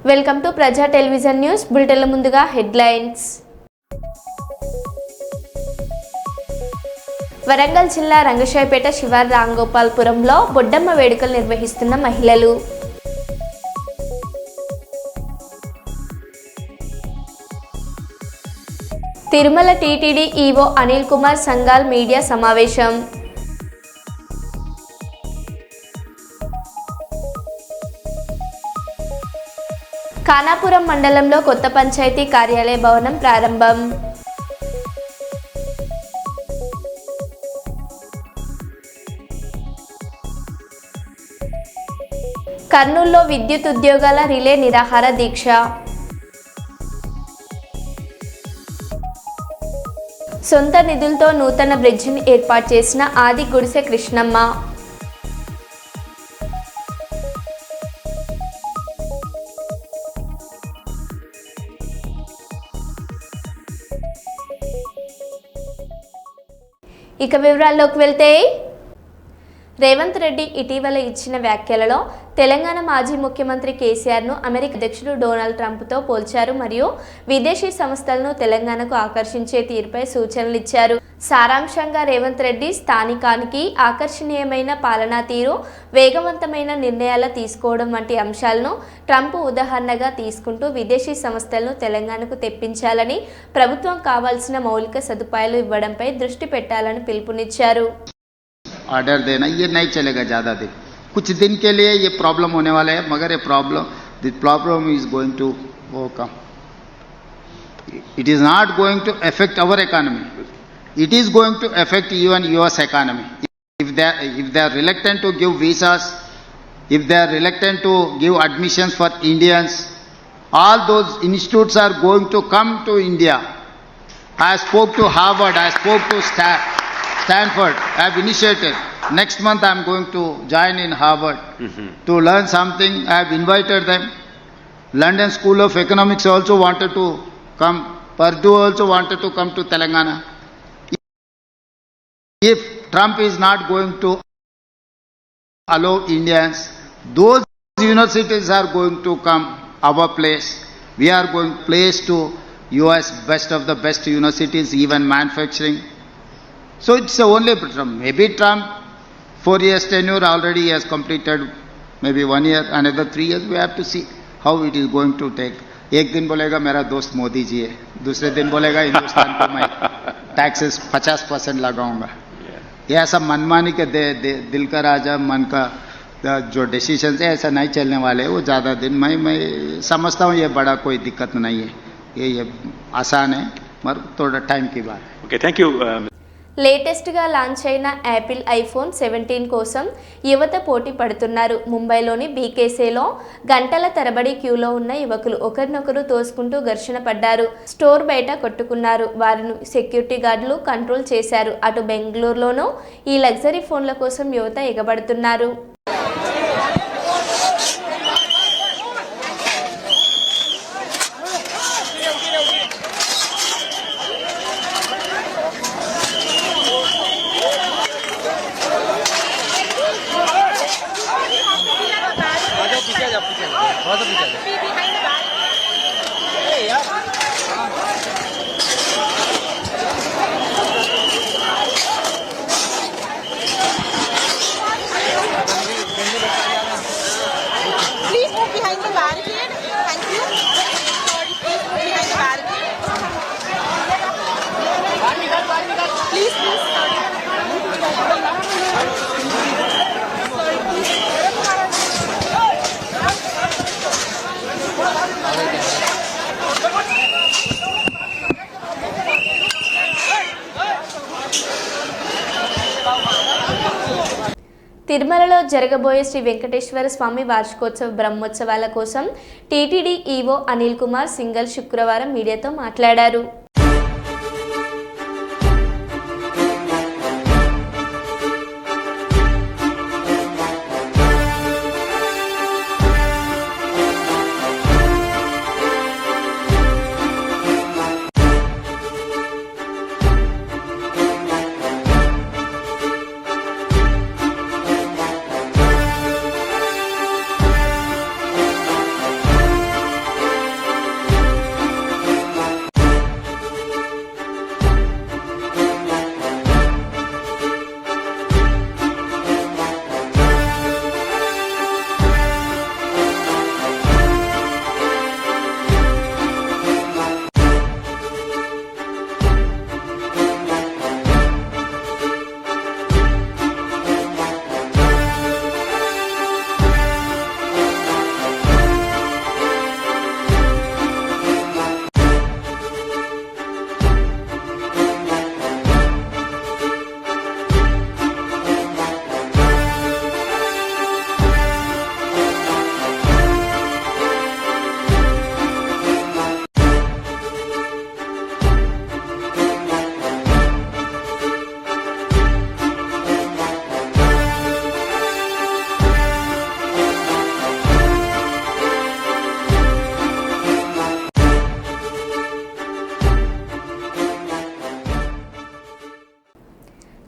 Welcome to ప్రజా television news బులెటిన్ల ముందుగా headlines. Warangal జిల్లా రంగశాయపేట శివారు రాంగోపాల్పురంలో బొడ్డమ్మ వేడుకలు నిర్వహిస్తున్న మహిళలు. Tirumala TTD EO Anil Kumar Singhal media సమావేశం. ఖానాపురం మండలంలో కొత్త పంచాయతీ కార్యాలయ భవనం ప్రారంభం. కర్నూలులో విద్యుత్ ఉద్యోగాల రిలే నిరాహార దీక్ష. సొంత నిధులతో నూతన బ్రిడ్జిని ఏర్పాటు చేసిన ఆది గుడిసె కృష్ణమ్మ. ఇక వివరాల్లోకి వెళ్తే, రేవంత్ రెడ్డి ఇటీవల ఇచ్చిన వ్యాఖ్యలలో తెలంగాణ మాజీ ముఖ్యమంత్రి కేసీఆర్ను అమెరికా అధ్యక్షుడు డొనాల్డ్ ట్రంప్తో పోల్చారు మరియు విదేశీ సంస్థలను తెలంగాణకు ఆకర్షించే తీరుపై సూచనలు ఇచ్చారు. సారాంశంగా రేవంత్ రెడ్డి స్థానికానికి ఆకర్షణీయమైన పాలనా తీరు, వేగవంతమైన నిర్ణయాలు తీసుకోవడం వంటి అంశాలను ట్రంప్ ఉదాహరణగా తీసుకుంటూ విదేశీ సంస్థలను తెలంగాణకు తెప్పించాలని, ప్రభుత్వం కావాల్సిన మౌలిక సదుపాయాలు ఇవ్వడంపై దృష్టి పెట్టాలని పిలుపునిచ్చారు. ऑर्डर देना ये नहीं चलेगा ज़्यादा दिन, कुछ दिन के लिए ये प्रॉब्लम होने वाला है, मगर ये problem is going to come. It is not going to affect our economy, it is going to affect even US economy. if they are reluctant to give visas, if they are reluctant to give admissions for Indians, all those institutes are going to come to India. I spoke to Harvard, I spoke to Stanford. I have initiated. Next month I am going to join in Harvard to learn something. I have invited them. London School of Economics also wanted to come. Purdue also wanted to come to Telangana. If Trump is not going to allow Indians, those universities are going to come our place. We are going place to US, best of the best universities, even manufacturing. So it's only Trump. Maybe Trump 4 years tenure already has completed, maybe 1 year, another 3 years. We have to see how it is going to take. एक दिन बोलेगा मेरा दोस्त मोदी जी है, दूसरे दिन बोलेगा हिंदुस्तान को मैं टैक्सेस 50% लगाऊंगा. ये ऐसा मनमानी के दिल का राजा मन का जो डिसीजन है ऐसा नहीं चलने वाले. वो ज़्यादा दिन मैं समझता हूँ ये बड़ा कोई दिक्कत नहीं है, ये आसान है, मगर थोड़ा टाइम की बात है. Okay, thank you. లేటెస్ట్గా లాంచ్ అయిన యాపిల్ ఐఫోన్ 17 కోసం యువత పోటీ పడుతున్నారు. ముంబైలోని బీకేసీలో గంటల తరబడి క్యూలో ఉన్న యువకులు ఒకరినొకరు తోసుకుంటూ ఘర్షణ పడ్డారు. స్టోర్ బయట కొట్టుకున్నారు. వారిని సెక్యూరిటీ గార్డులు కంట్రోల్ చేశారు. అటు బెంగళూరులోనూ ఈ లగ్జరీ ఫోన్ల కోసం యువత ఎగబడుతున్నారు. తిరుమలలో జరగబోయే శ్రీ వెంకటేశ్వర స్వామి వార్షికోత్సవ బ్రహ్మోత్సవాల కోసం టీటీడీ ఈవో అనిల్ కుమార్ సింఘాల్ శుక్రవారం మీడియాతో మాట్లాడారు.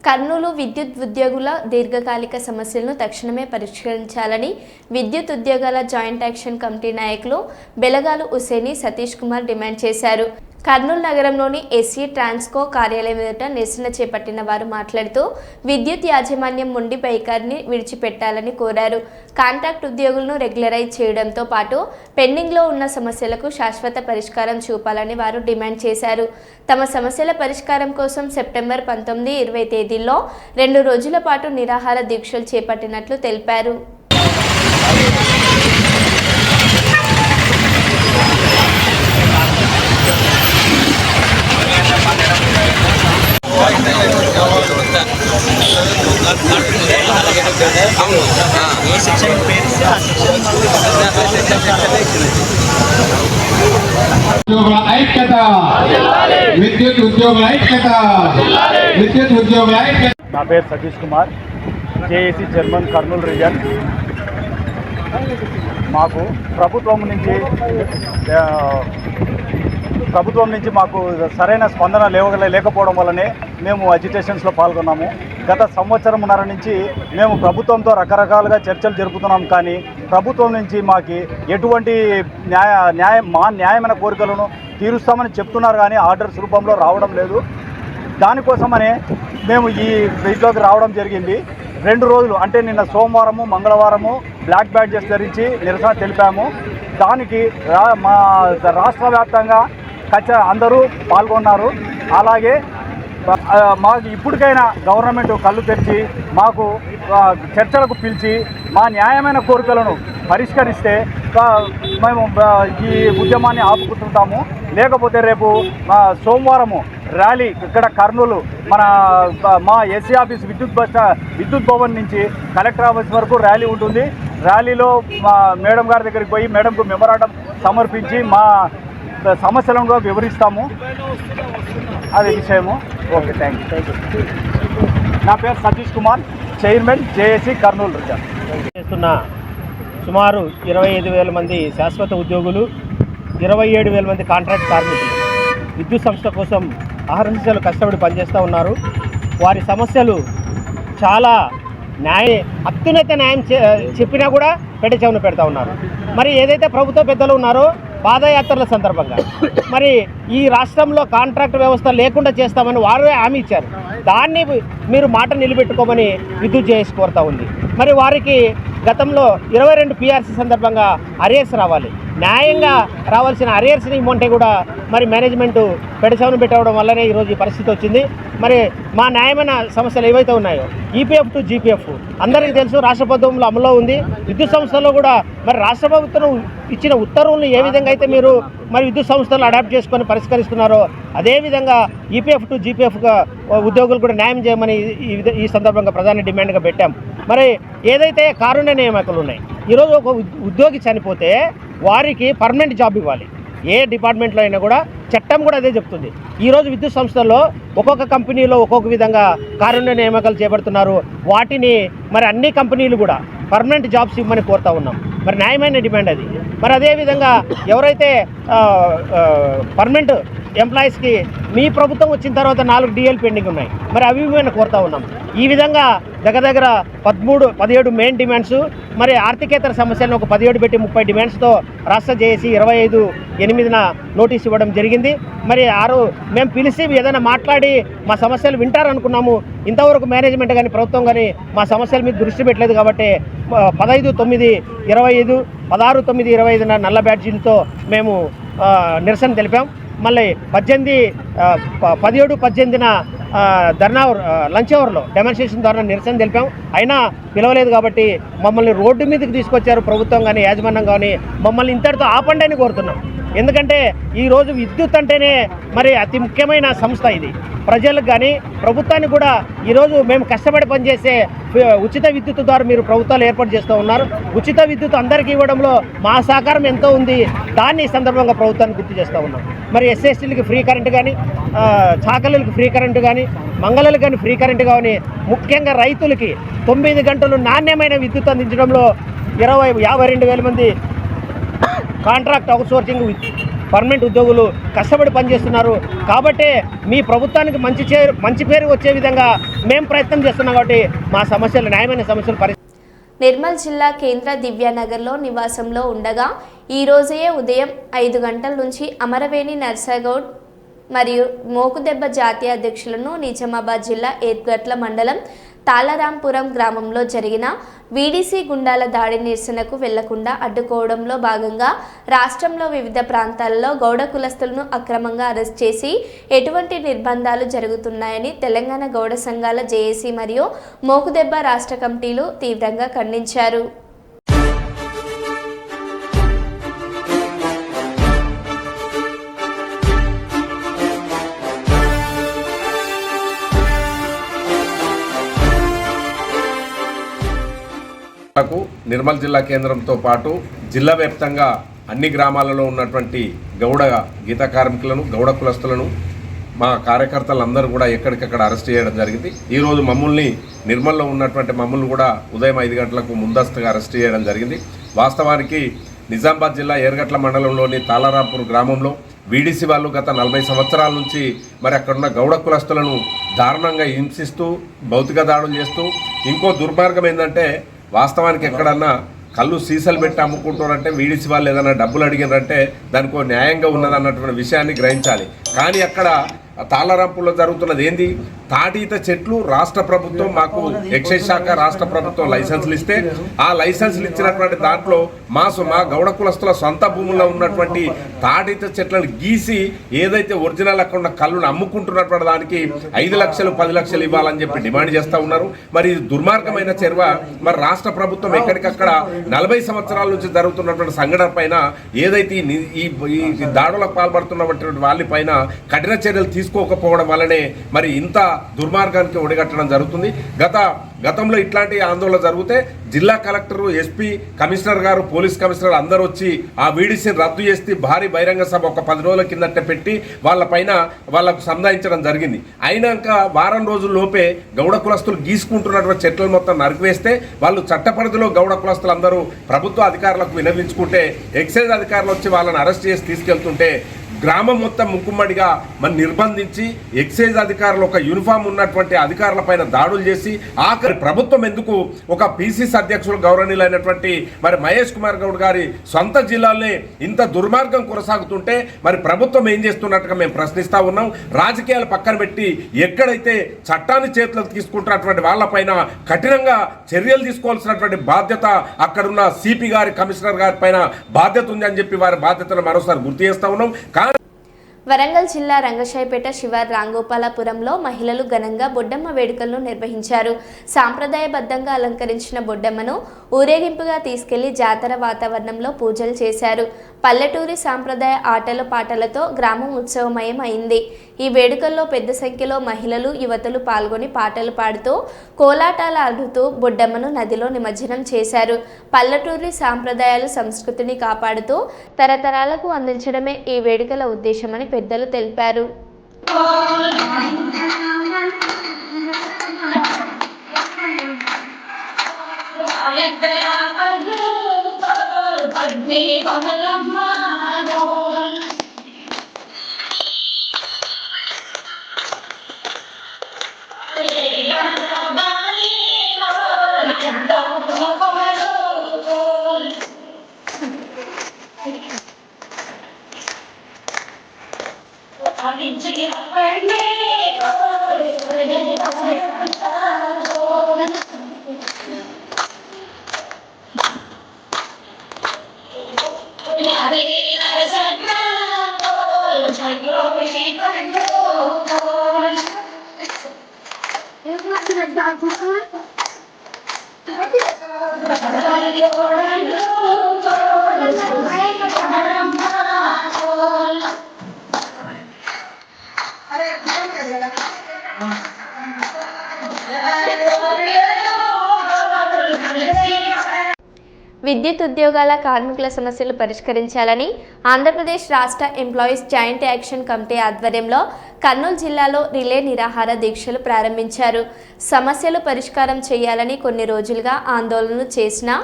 కర్నూలు విద్యుత్ ఉద్యోగుల దీర్ఘకాలిక సమస్యలను తక్షణమే పరిష్కరించాలని విద్యుత్ ఉద్యోగాల జాయింట్ యాక్షన్ కమిటీ నాయకులు బెలగాలు హుసేని సతీష్ కుమార్ డిమాండ్ చేశారు. కర్నూలు నగరంలోని ఎస్సీ ట్రాన్స్కో కార్యాలయం ఎదుట నిరసన చేపట్టిన వారు మాట్లాడుతూ విద్యుత్ యాజమాన్యం మొండి వైఖరిని విడిచిపెట్టాలని కోరారు. కాంట్రాక్ట్ ఉద్యోగులను రెగ్యులరైజ్ చేయడంతో పాటు పెండింగ్లో ఉన్న సమస్యలకు శాశ్వత పరిష్కారం చూపాలని వారు డిమాండ్ చేశారు. తమ సమస్యల పరిష్కారం కోసం సెప్టెంబర్ 19, 20 తేదీల్లో 2 రోజుల పాటు నిరాహార దీక్షలు చేపట్టినట్లు తెలిపారు. ఐక్యత విద్యుత్ ఉద్యోగుల ఐక్యత విద్యుత్ ఉద్యోగుల ఐక్యత. నా పేరు Satish Kumar, JAC chairman Kurnool reason. మాకు ప్రభుత్వం నుంచి మాకు సరైన స్పందన లేకపోవడం వల్లనే మేము అజిటేషన్స్లో పాల్గొన్నాము. గత సంవత్సరంన్నర నుంచి మేము ప్రభుత్వంతో రకరకాలుగా చర్చలు జరుపుతున్నాం, కానీ ప్రభుత్వం నుంచి మాకు ఎటువంటి న్యాయమైన కోరికలను తీరుస్తామని చెప్తున్నారు, కానీ ఆర్డర్స్ రూపంలో రావడం లేదు. దానికోసమనే మేము వీటిలోకి రావడం జరిగింది. 2 రోజులు అంటే నిన్న సోమవారము, మంగళవారము బ్లాక్ బ్యాడ్జెస్ ధరించి నిరసన తెలిపాము. దానికి మా రాష్ట్ర వ్యాప్తంగా అందరూ పాల్గొన్నారు. అలాగే మాకు ఇప్పటికైనా గవర్నమెంట్ కళ్ళు తెరిచి మాకు చర్చలకు పిలిచి మా న్యాయమైన కోరికలను పరిష్కరిస్తే మేము ఈ ఉద్యమాన్ని ఆపుకుంటుంటాము. లేకపోతే రేపు సోమవారము ర్యాలీ ఇక్కడ కర్నూలు మా ఎస్సీ ఆఫీస్ విద్యుత్ భవన్ నుంచి కలెక్టర్ ఆఫీస్ వరకు ర్యాలీ ఉంటుంది. ర్యాలీలో మా మేడం గారి దగ్గరికి పోయి మేడంకు మెమోరాండం సమర్పించి మా సమస్యలను వివరిస్తాము. అది విషయము. Okay, thank you. నా పేరు Satish Kumar, chairman JAC Kurnool reason. చేస్తున్న సుమారు 25,000 మంది శాశ్వత ఉద్యోగులు, 27,000 మంది కాంట్రాక్ట్ కార్మికులు విద్యుత్ సంస్థ కోసం అహర్నిశలు కష్టపడి పనిచేస్తూ ఉన్నారు. వారి సమస్యలు చాలా అత్యున్నత న్యాయం చెప్పినా కూడా పెట్టె చెవును పెడతా ఉన్నారు. మరి ఏదైతే ప్రభుత్వ పెద్దలు ఉన్నారో పాదయాత్రల సందర్భంగా మరి ఈ రాష్ట్రంలో కాంట్రాక్ట్ వ్యవస్థ లేకుండా చేస్తామని వారే హామీ ఇచ్చారు. దాన్ని మీరు మాట నిలబెట్టుకోమని విద్యుత్ జేఏసీ కోరుతా ఉంది. మరి వారికి గతంలో 22 PRC సందర్భంగా అరియర్స్ రావాలి, న్యాయంగా రావాల్సిన అరియర్స్ని ఇమ్మంటే కూడా మరి మేనేజ్మెంటు పెడచవను పెట్టవడం వల్లనే ఈరోజు ఈ పరిస్థితి వచ్చింది. మరి మా న్యాయమైన సమస్యలు ఏవైతే ఉన్నాయో EPF to GPF అందరికీ తెలుసు, రాష్ట్ర ప్రభుత్వంలో అమల్లో ఉంది. విద్యుత్ సంస్థల్లో కూడా మరి రాష్ట్ర ప్రభుత్వం ఇచ్చిన ఉత్తర్వులను ఏ విధంగా అయితే మీరు మరి విద్యుత్ సంస్థలు అడాప్ట్ చేసుకొని పరిష్కరిస్తున్నారో అదేవిధంగా EPF to GPF ఉద్యోగులు కూడా న్యాయం చేయమని ఈ సందర్భంగా ప్రధాన డిమాండ్గా పెట్టాం. మరి ఏదైతే కారుణ్య నియామకాలు ఉన్నాయి, ఈరోజు ఒక ఉద్యోగి చనిపోతే వారికి పర్మనెంట్ జాబ్ ఇవ్వాలి. ఏ డిపార్ట్మెంట్లో అయినా కూడా చట్టం కూడా అదే చెప్తుంది. ఈరోజు విద్యుత్ సంస్థల్లో ఒక్కొక్క కంపెనీలో ఒక్కొక్క విధంగా కారుణ్య నియామకాలు చేపడుతున్నారు. వాటిని మరి అన్ని కంపెనీలు కూడా పర్మనెంట్ జాబ్స్ ఇవ్వమని కోరుతా ఉన్నాం. మరి న్యాయమైన డిమాండ్ అది. మరి అదేవిధంగా ఎవరైతే పర్మనెంట్ ఎంప్లాయీస్కి మీ ప్రభుత్వం వచ్చిన తర్వాత 4 DL పెండింగ్ ఉన్నాయి, మరి అవి మేము కోరుతా ఉన్నాం. ఈ విధంగా దగ్గర 17 మెయిన్ డిమాండ్స్, మరి ఆర్థికేతర సమస్యలను ఒక 17 పెట్టి 30 డిమాండ్స్తో రాష్ట్ర జేఏసీ 25/8 నోటీస్ ఇవ్వడం జరిగింది. మరి మేము పిలిచి ఏదైనా మాట్లాడి మా సమస్యలు వింటారనుకున్నాము. ఇంతవరకు మేనేజ్మెంట్ కానీ ప్రభుత్వం కానీ మా సమస్యల మీద దృష్టి పెట్టలేదు. కాబట్టి 15/9/25, 16/9/25 నల్ల బ్యాడ్జీలతో మేము నిరసన తెలిపాం. మళ్ళీ 17/18 ధర్నా లంచ్ అవర్లో డెమాన్స్ట్రేషన్ ద్వారా నిరసన తెలిపాం. అయినా పిలవలేదు కాబట్టి మమ్మల్ని రోడ్డు మీదకి తీసుకొచ్చారు ప్రభుత్వం కానీ యాజమాన్యం కానీ. మమ్మల్ని ఇంతటితో ఆపండి అని కోరుతున్నాం. ఎందుకంటే ఈరోజు విద్యుత్ అంటేనే మరి అతి ముఖ్యమైన సంస్థ ఇది. ప్రజలకు కానీ ప్రభుత్వానికి కూడా ఈరోజు మేము కష్టపడి పనిచేసే ఉచిత విద్యుత్ ద్వారా మీరు ప్రభుత్వాలు ఏర్పాటు చేస్తూ ఉన్నారు. ఉచిత విద్యుత్ అందరికీ ఇవ్వడంలో మా సహకారం ఎంతో ఉంది. దాన్ని ఈ సందర్భంగా ప్రభుత్వాన్ని గుర్తు చేస్తూ ఉన్నాం. మరి SSTలకి ఫ్రీ కరెంటు కానీ, చాకలీలకు ఫ్రీ కరెంటు కానీ, మంగళలకు కానీ ఫ్రీ కరెంటు కానీ, ముఖ్యంగా రైతులకి 9 గంటలు నాణ్యమైన విద్యుత్ అందించడంలో 52,000 మంది కాంట్రాక్ట్ అవుట్సోర్సింగ్ పర్మనెంట్ ఉద్యోగులు కష్టపడి పనిచేస్తున్నారు. కాబట్టే మీ ప్రభుత్వానికి మంచి పేరు వచ్చే విధంగా మేము ప్రయత్నం చేస్తున్నాం. కాబట్టి మా సమస్యలు న్యాయమైన సమస్యలు నిర్మల్ జిల్లా కేంద్ర దివ్యానగర్లో నివాసంలో ఉండగా ఈ రోజే ఉదయం 5 గంటల నుంచి అమరవేణి నర్సాగౌడ్ మరియు మోకుదెబ్బ జాతీయ అధ్యక్షులను నిజామాబాద్ జిల్లా ఏర్గట్ల మండలం తాళరాంపురం గ్రామంలో జరిగిన వీడీసీ గుండాల దాడి నిరసనకు వెళ్లకుండా అడ్డుకోవడంలో భాగంగా రాష్ట్రంలో వివిధ ప్రాంతాల్లో గౌడ కులస్తులను అక్రమంగా అరెస్ట్ చేసి ఎటువంటి నిర్బంధాలు జరుగుతున్నాయని తెలంగాణ గౌడ సంఘాల జేఏసీ మరియు మోకుదెబ్బ రాష్ట్ర కమిటీలు తీవ్రంగా ఖండించారు. నిర్మల్ జిల్లా కేంద్రంతో పాటు జిల్లా వ్యాప్తంగా అన్ని గ్రామాలలో ఉన్నటువంటి గౌడ గీత కార్మికులను గౌడ కులస్తులను మా కార్యకర్తలందరూ కూడా ఎక్కడికక్కడ అరెస్ట్ చేయడం జరిగింది. ఈరోజు మమ్మల్ని నిర్మల్లో ఉన్నటువంటి మమ్మల్ని కూడా ఉదయం 5 గంటలకు ముందస్తుగా అరెస్ట్ చేయడం జరిగింది. వాస్తవానికి నిజామాబాద్ జిల్లా ఏర్గట్ల మండలంలోని తాళరాంపూర్ గ్రామంలో వీడీసీ వాళ్ళు గత 40 సంవత్సరాల నుంచి మరి అక్కడున్న గౌడ కులస్తులను దారుణంగా హింసిస్తూ భౌతిక దాడులు చేస్తూ ఇంకో దుర్మార్గం ఏంటంటే వాస్తవానికి ఎక్కడన్నా కళ్ళు సీసాలు పెట్టి అమ్ముకుంటారంటే వీడీసీ వాళ్ళు ఏదైనా డబ్బులు అడిగినారంటే దానికో న్యాయంగా ఉన్నదన్నటువంటి విషయాన్ని గ్రహించాలి. కానీ అక్కడ తాళరాంపుల్లో జరుగుతున్నది ఏంది? తాటీత చెట్లు రాష్ట్ర ప్రభుత్వం మాకు ఎక్సైజ్ శాఖ రాష్ట్ర ప్రభుత్వం లైసెన్సులు ఇస్తే ఆ లైసెన్సులు ఇచ్చినటువంటి దాంట్లో మా గౌడ కులస్తుల సొంత భూముల్లో ఉన్నటువంటి తాటీత చెట్లను గీసి ఏదైతే ఒరిజినల్ అక్కడ ఉన్న కళ్ళను అమ్ముకుంటున్నటువంటి దానికి 5 లక్షలు 10 లక్షలు ఇవ్వాలని చెప్పి డిమాండ్ చేస్తూ ఉన్నారు. మరి ఇది దుర్మార్గమైన చర్య. మరి రాష్ట్ర ప్రభుత్వం ఎక్కడికక్కడ 40 సంవత్సరాల నుంచి జరుగుతున్నటువంటి సంఘటన పైన ఏదైతే ఈ దాడులకు పాల్పడుతున్నటువంటి వాళ్ళ పైన కఠిన చర్యలు తీసుకోకపోవడం వల్లనే మరి ఇంత దుర్మార్గానికి ఒడిగట్టడం జరుగుతుంది. గతంలో ఇట్లాంటి ఆందోళన జరిగితే జిల్లా కలెక్టర్, ఎస్పీ, కమిషనర్ గారు, పోలీస్ కమిషనర్ అందరూ వచ్చి ఆ వీడీసీని రద్దు చేసి భారీ బహిరంగ సభ ఒక 10 రోజుల కిందట పెట్టి వాళ్ళకు సంధాయించడం జరిగింది. అయినాక వారం రోజుల లోపే గౌడ కులస్తులు గీసుకుంటున్నటువంటి చెట్లను మొత్తం నరికివేస్తే వాళ్ళు చట్టపరిధిలో గౌడ కులస్తులు అందరూ ప్రభుత్వ అధికారులకు విన్నవించుకుంటే ఎక్సైజ్ అధికారులు వచ్చి వాళ్ళని అరెస్ట్ చేసి తీసుకెళ్తుంటే గ్రామం మొత్తం ముక్కుమ్మడిగా మన నిర్బంధించి ఎక్సైజ్ అధికారులు ఒక యూనిఫామ్ ఉన్నటువంటి అధికారుల పైన దాడులు చేసి ఆఖరి ప్రభుత్వం ఎందుకు ఒక పీసీసీ అధ్యక్షులు గౌరవనీయులైనటువంటి మరి మహేష్ కుమార్ గౌడ్ గారి సొంత జిల్లాలోనే ఇంత దుర్మార్గం కొనసాగుతుంటే మరి ప్రభుత్వం ఏం చేస్తున్నట్టుగా మేము ప్రశ్నిస్తూ ఉన్నాం. రాజకీయాలు పక్కన పెట్టి ఎక్కడైతే చట్టాన్ని చేతులకు తీసుకుంటున్నటువంటి వాళ్ళపైన కఠినంగా చర్యలు తీసుకోవాల్సినటువంటి బాధ్యత అక్కడున్న సిపి గారి, కమిషనర్ గారి పైన బాధ్యత ఉంది అని చెప్పి వారి బాధ్యతను మరోసారి గుర్తు చేస్తూ ఉన్నాం. వరంగల్ జిల్లా రంగశాయిపేట శివార్ రాంగోపాలపురంలో మహిళలు ఘనంగా బొడ్డమ్మ వేడుకలను నిర్వహించారు. సాంప్రదాయబద్ధంగా అలంకరించిన బొడ్డమ్మను ఊరేగింపుగా తీసుకెళ్లి జాతర వాతావరణంలో పూజలు చేశారు. పల్లెటూరి సాంప్రదాయ ఆటల పాటలతో గ్రామం ఉత్సవమయం అయింది. ఈ వేడుకల్లో పెద్ద సంఖ్యలో మహిళలు, యువతులు పాల్గొని పాటలు పాడుతూ కోలాటాలు ఆడుతూ బొడ్డమ్మను నదిలో నిమజ్జనం చేశారు. పల్లెటూరి సాంప్రదాయాలు, సంస్కృతిని కాపాడుతూ తరతరాలకు అందించడమే ఈ వేడుకల ఉద్దేశమని పెద్దలు తెలిపారు. విద్యుత్ ఉద్యోగాల కార్మికుల సమస్యలు పరిష్కరించాలని ఆంధ్రప్రదేశ్ రాష్ట్ర ఎంప్లాయీస్ జాయింట్ యాక్షన్ కమిటీ ఆధ్వర్యంలో కర్నూలు జిల్లాలో రిలే నిరాహార దీక్షలు ప్రారంభించారు. సమస్యలు పరిష్కారం చేయాలని కొన్ని రోజులుగా ఆందోళనలు చేసినా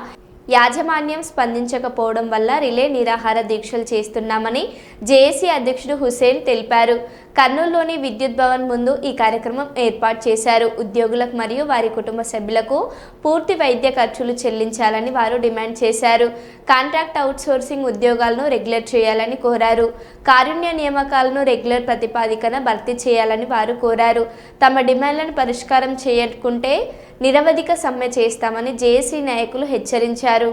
యాజమాన్యం స్పందించకపోవడం వల్ల రిలే నిరాహార దీక్షలు చేస్తున్నామని జేఏసీ అధ్యక్షుడు హుసేన్ తెలిపారు. కర్నూలులోని విద్యుత్ భవన్ ముందు ఈ కార్యక్రమం ఏర్పాటు చేశారు. ఉద్యోగులకు మరియు వారి కుటుంబ సభ్యులకు పూర్తి వైద్య ఖర్చులు చెల్లించాలని వారు డిమాండ్ చేశారు. కాంట్రాక్ట్ అవుట్సోర్సింగ్ ఉద్యోగాలను రెగ్యులర్ చేయాలని కోరారు. కారుణ్య నియామకాలను రెగ్యులర్ ప్రతిపాదికన భర్తీ చేయాలని వారు కోరారు. తమ డిమాండ్లను పరిష్కారం చేయకుంటే నిరవధిక సమ్మె చేస్తామని జేఏసీ నాయకులు హెచ్చరించారు.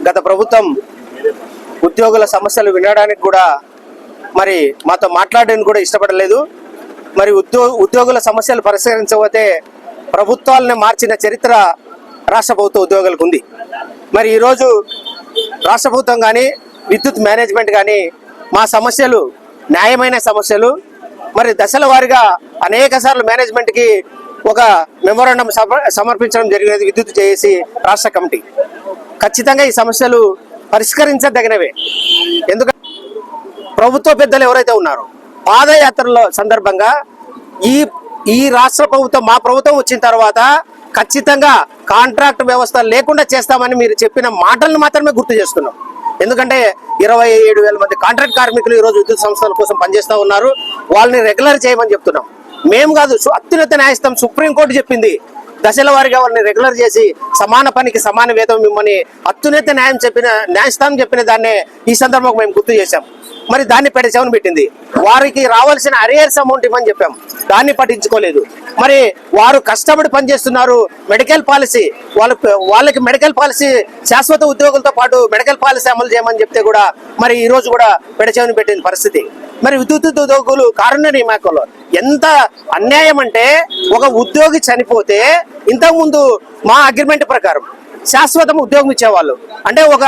గత ప్రభుత్వం ఉద్యోగుల సమస్యలు వినడానికి కూడా మరి మాతో మాట్లాడడానికి కూడా ఇష్టపడలేదు. మరి ఉద్యోగుల సమస్యలు పరిష్కరించకపోతే ప్రభుత్వాలను మార్చిన చరిత్ర రాష్ట్ర ప్రభుత్వ ఉద్యోగులకు ఉంది. మరి ఈరోజు రాష్ట్ర ప్రభుత్వం కానీ విద్యుత్ మేనేజ్మెంట్ కానీ మా సమస్యలు న్యాయమైన సమస్యలు మరి దశల వారీగా అనేక సార్లు మేనేజ్మెంట్కి ఒక మెమోరాండం సమర్పించడం జరిగినది. విద్యుత్ జేఏసీ రాష్ట్ర కమిటీ ఖచ్చితంగా ఈ సమస్యలు పరిష్కరించదగినవే. ఎందుకంటే ప్రభుత్వ పెద్దలు ఎవరైతే ఉన్నారో పాదయాత్రల సందర్భంగా ఈ రాష్ట్ర ప్రభుత్వం మా ప్రభుత్వం వచ్చిన తర్వాత ఖచ్చితంగా కాంట్రాక్ట్ వ్యవస్థ లేకుండా చేస్తామని మీరు చెప్పిన మాటలను మాత్రమే గుర్తు చేస్తున్నాం. ఎందుకంటే 27,000 మంది కాంట్రాక్ట్ కార్మికులు ఈరోజు విద్యుత్ సంస్థల కోసం పనిచేస్తూ ఉన్నారు. వాళ్ళని రెగ్యులర్ చేయమని చెప్తున్నాం. మేము కాదు, అత్యున్నత న్యాయస్థానం సుప్రీంకోర్టు చెప్పింది దశల వారీగా వాళ్ళని రెగ్యులర్ చేసి సమాన పనికి సమాన వేతనం ఇవ్వమని అత్యున్నత న్యాయస్థానం చెప్పిన దాన్నే ఈ సందర్భంగా మేము గుర్తు చేశాం. మరి దాన్ని పెడచెవిన పెట్టింది. వారికి రావాల్సిన అరియర్స్ అమౌంట్ ఇవ్వని చెప్పాం, దాన్ని పట్టించుకోలేదు. మరి వారు కష్టపడి పనిచేస్తున్నారు. మెడికల్ పాలసీ వాళ్ళకి మెడికల్ పాలసీ శాశ్వత ఉద్యోగులతో పాటు మెడికల్ పాలసీ అమలు చేయమని చెప్తే కూడా మరి ఈ రోజు కూడా పెడచెవిన పెట్టిన పరిస్థితి. మరి విద్యుత్ ఉద్యోగులు కారుణ్య నియామకంలో ఎంత అన్యాయం అంటే, ఒక ఉద్యోగి చనిపోతే ఇంతకుముందు మా అగ్రిమెంట్ ప్రకారం శాశ్వతం ఉద్యోగం ఇచ్చేవాళ్ళు. అంటే ఒక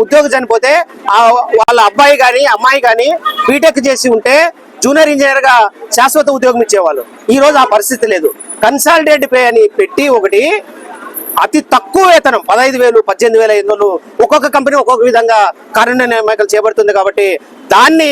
ఉద్యోగి చనిపోతే వాళ్ళ అబ్బాయి కానీ అమ్మాయి కానీ బీటెక్ చేసి ఉంటే జూనియర్ ఇంజనీర్ గా శాశ్వత ఉద్యోగం ఇచ్చేవాళ్ళు. ఈ రోజు ఆ పరిస్థితి లేదు. కన్సాలిడేట్ పే అని పెట్టి ఒకటి అతి తక్కువ వేతనం 15,000, 18,500 ఒక్కొక్క కంపెనీ ఒక్కొక్క విధంగా కారుణ్య నియామకాలు చేపడుతుంది. కాబట్టి దాన్ని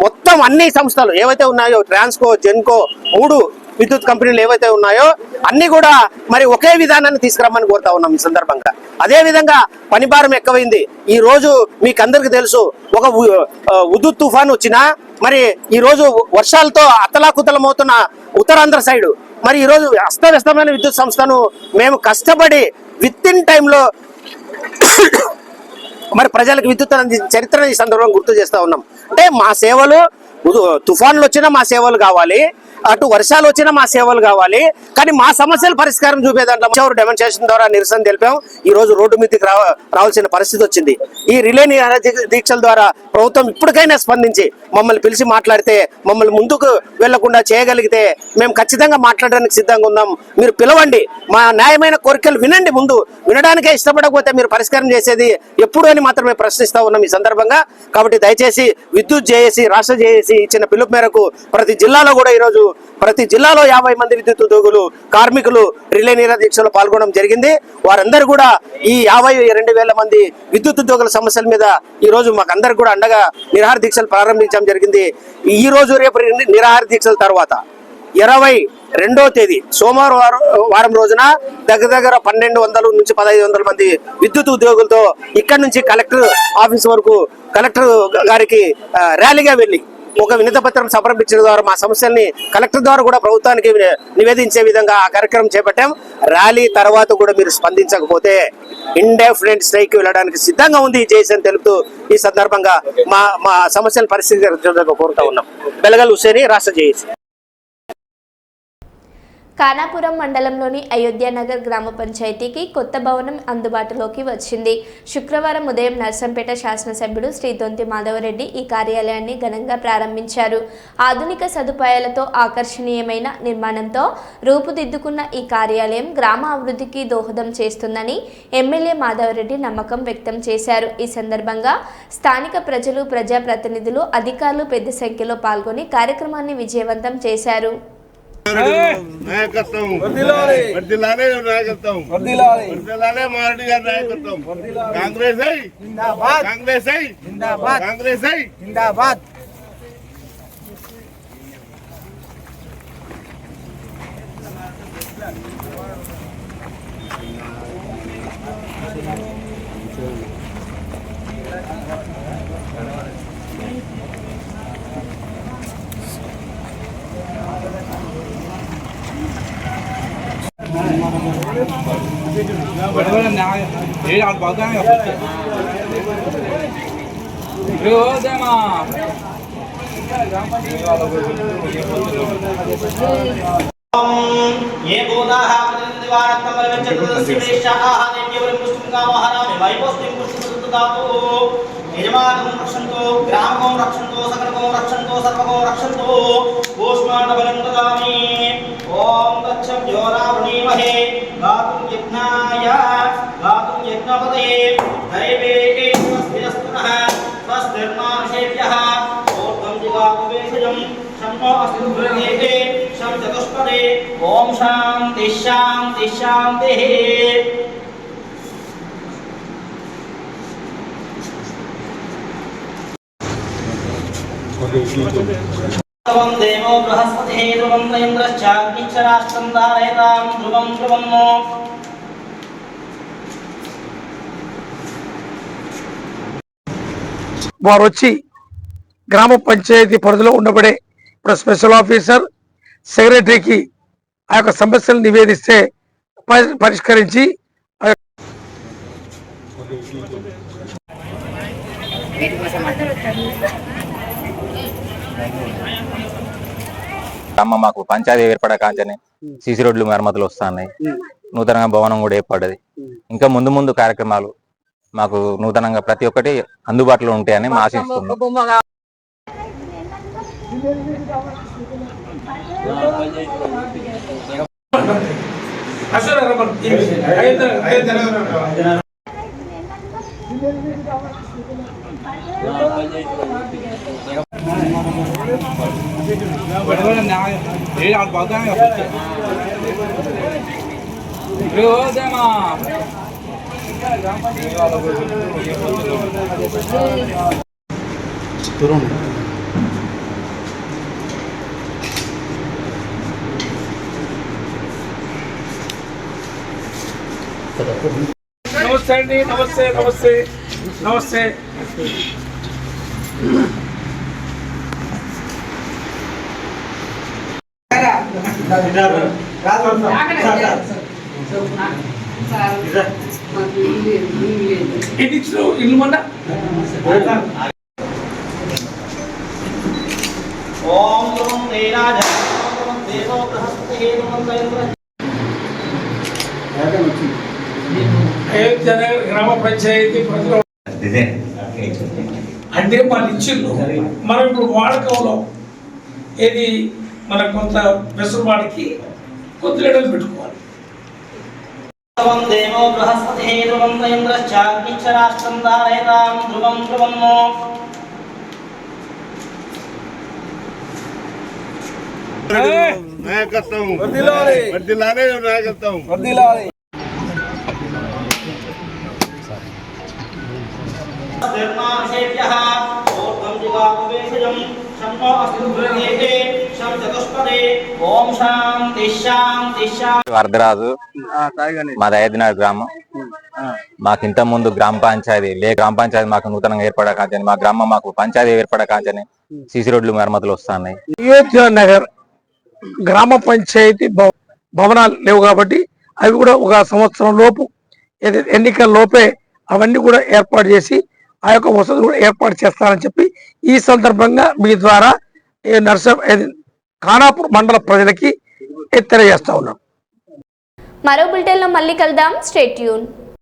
మొత్తం అన్ని సంస్థలు ఏవైతే ఉన్నాయో ట్రాన్స్కో, జెన్కో 3 విద్యుత్ కంపెనీలు ఏవైతే ఉన్నాయో అన్ని కూడా మరి ఒకే విధానాన్ని తీసుకురమ్మని కోరుతా ఉన్నాం ఈ సందర్భంగా. అదే విధంగా పని భారం ఎక్కువైంది. ఈ రోజు మీకు అందరికి తెలుసు, ఒక ఉద్దుత్ తుఫాన్ వచ్చినా మరి ఈ రోజు వర్షాలతో అతలాకుతలమవుతున్న ఉత్తరాంధ్ర సైడ్ మరి ఈ రోజు అస్తవ్యస్తమైన విద్యుత్ సంస్థను మేము కష్టపడి విత్ ఇన్ టైంలో మరి ప్రజలకు విద్యుత్ అందించిన చరిత్ర ఈ సందర్భంగా గుర్తు చేస్తా ఉన్నాం. అంటే మా సేవలు తుఫాన్లు వచ్చినా మా సేవలు కావాలి, అటు వర్షాలు వచ్చినా మా సేవలు కావాలి. కానీ మా సమస్యలు పరిష్కారం చూపే దాంట్లో డెమాన్స్ట్రేషన్ ద్వారా నిరసన తెలిపాం. ఈ రోజు రోడ్డు మీదకి రావాల్సిన పరిస్థితి వచ్చింది. ఈ రిలే దీక్షల ద్వారా ప్రభుత్వం ఇప్పటికైనా స్పందించి మమ్మల్ని పిలిచి మాట్లాడితే, మమ్మల్ని ముందుకు వెళ్లకుండా చేయగలిగితే మేము ఖచ్చితంగా మాట్లాడడానికి సిద్ధంగా ఉన్నాం. మీరు పిలవండి, మా న్యాయమైన కోరికలు వినండి. ముందు వినడానికే ఇష్టపడకపోతే మీరు పరిష్కారం చేసేది ఎప్పుడు అని మాత్రమే ప్రశ్నిస్తా ఉన్నాం ఈ సందర్భంగా. కాబట్టి దయచేసి విద్యుత్ జేఏసీ, రాష్ట్ర జేఏసీ ఇచ్చిన పిలుపు మేరకు ప్రతి జిల్లాలో కూడా ఈరోజు ప్రతి జిల్లాలో 50 మంది విద్యుత్ ఉద్యోగులు కార్మికులు రిలే నిరాహార దీక్షలో పాల్గొనడం జరిగింది. వారందరూ కూడా ఈ 52,000 మంది విద్యుత్ ఉద్యోగుల సమస్యల మీద ఈ రోజు మాకు అందరికి కూడా అండగా నిరాహార దీక్షలు ప్రారంభించడం జరిగింది. ఈ రోజు రేపు నిరాహార దీక్షల తర్వాత 22వ తేదీ సోమవారం రోజున దగ్గర 1,200 నుంచి 1,500 మంది విద్యుత్ ఉద్యోగులతో ఇక్కడి నుంచి కలెక్టర్ ఆఫీస్ వరకు కలెక్టర్ గారికి ర్యాలీగా వెళ్లి ఒక వినతి పత్రం సమర్పించడం ద్వారా మా సమస్యల్ని కలెక్టర్ ద్వారా కూడా ప్రభుత్వానికి నివేదించే విధంగా ఆ కార్యక్రమం చేపట్టాం. ర్యాలీ తర్వాత కూడా మీరు స్పందించకపోతే ఇండెఫినెట్ స్ట్రైక్ వెళ్ళడానికి సిద్ధంగా ఉంది జేఏసీ అని తెలుపుతూ ఈ సందర్భంగా మా సమస్యలు పరిష్కరించడానికి కోరుతా ఉన్నాం. బెలగల్ హుసేని, రాష్ట్ర జేఏసీ. ఖానాపురం మండలంలోని అయోధ్యానగర్ గ్రామ పంచాయతీకి కొత్త భవనం అందుబాటులోకి వచ్చింది. శుక్రవారం ఉదయం నర్సంపేట శాసనసభ్యుడు శ్రీ దొంతి మాధవరెడ్డి ఈ కార్యాలయాన్ని ఘనంగా ప్రారంభించారు. ఆధునిక సదుపాయాలతో ఆకర్షణీయమైన నిర్మాణంతో రూపుదిద్దుకున్న ఈ కార్యాలయం గ్రామ అభివృద్ధికి దోహదం చేస్తుందని ఎమ్మెల్యే మాధవరెడ్డి నమ్మకం వ్యక్తం చేశారు. ఈ సందర్భంగా స్థానిక ప్రజలు, ప్రజాప్రతినిధులు, అధికారులు పెద్ద సంఖ్యలో పాల్గొని కార్యక్రమాన్ని విజయవంతం చేశారు. నాయకత్వం మారెడ్డి గారి నాయకత్వం. కాంగ్రెస్ కాంగ్రెస్ కాంగ్రెస్ జిందాబాద్. ये बोधाः प्रतिनिधिवारक्तं परिवच्यतदस्येषाः देव्यवरं पुष्टिंगां महारामे वैपोस्तिं पुष्टिंसुदातो यजमानं रक्षन्तु ग्रामं रक्षन्तु सकलकं रक्षन्तु सर्वकं रक्षन्तु कूष्माण्डबलं ददामि ॐ तच्छब्दो रावणीमहे गातुं यज्ञपतये दैवे स्वस्तिरस्तुनः स्वस्तिर्मानुषेभ्यः ऊर्ध्वं जिगातु वेषजं शम्नो अस्तु भृगेः शं चतुष्पदे ॐ शान्ति शान्ति शान्तिः. ध्रुवं देवो बृहस्पतिः ध्रुवं इन्द्रश्चाग्निश्च राष्ट्रं धारयतां ध्रुवं ध्रुवम्. వారు వచ్చి గ్రామ పంచాయతీ పరిధిలో ఉండబడే ఇప్పుడు స్పెషల్ ఆఫీసర్ సెక్రటరీకి ఆ యొక్క సమస్యలు నివేదిస్తే పరిష్కరించి మాకు పంచాయతీ ఏర్పడకాంచని సీసీ రోడ్లు మరమ్మతులు వస్తున్నాయి. నూతనంగా భవనం కూడా ఏర్పడ్డది. ఇంకా ముందు ముందు కార్యక్రమాలు మాకు నూతనంగా ప్రతి ఒక్కటి అందుబాటులో ఉంటాయని మా ఆశిస్తున్నాం. నమస్తే అండి. నమస్తే నమస్తే నమస్తే. ఇల్లు మొన్న ఓం ధ్రువం దేరాజ దేవో బృహస్పతిः ధ్రువం అయోధ్యానగర్ గ్రామ పంచాయతీ పరిధిలో అంటే మన ఇచ్చిళ్ళు మనం ఇప్పుడు వాడకంలో ఏది మన కొంత వెసులుబాటుకి కొద్ది లెడలు పెట్టుకోవాలి. ధ్రువం దేవో బృహస్పతిः ధ్రువం ఇంద్రశ్చాగ్నిశ్చ రాష్ట్రం ధారయతాం ధ్రువం ధ్రువం. నాయకత్వం నాయకత్వం. నిర్మానుషేభ్యः ఊర్ధ్వం జిగాతు వేషజం शम्नो अस्तु भृगेः शं चतुष्पदे ओम शांति शांति शांति. వరదరాజు మాది అయోధ్యనగర్ గ్రామం. మాకు ఇంత ముందు గ్రామ పంచాయతీ మాకు నూతనంగా ఏర్పడకాంచని మా గ్రామం మాకు పంచాయతీ ఏర్పడకాంచని సీసీ రోడ్లు మరమ్మతులు వస్తున్నాయి. అయోధ్యానగర్ గ్రామ పంచాయతీ భవనాలు లేవు కాబట్టి అవి కూడా ఒక సంవత్సరం లోపు ఎన్నికల లోపే అవన్నీ కూడా ఏర్పాటు చేసి ఆ యొక్క వసతులు కూడా ఏర్పాటు చేస్తారని చెప్పి ఈ సందర్భంగా మీ ద్వారా ఖానాపూర్ మండల ప్రజలకి తెలియజేస్తా ఉన్నాం. మరో బులెటిన్లో మళ్ళీ కలుద్దాం. Stay tune.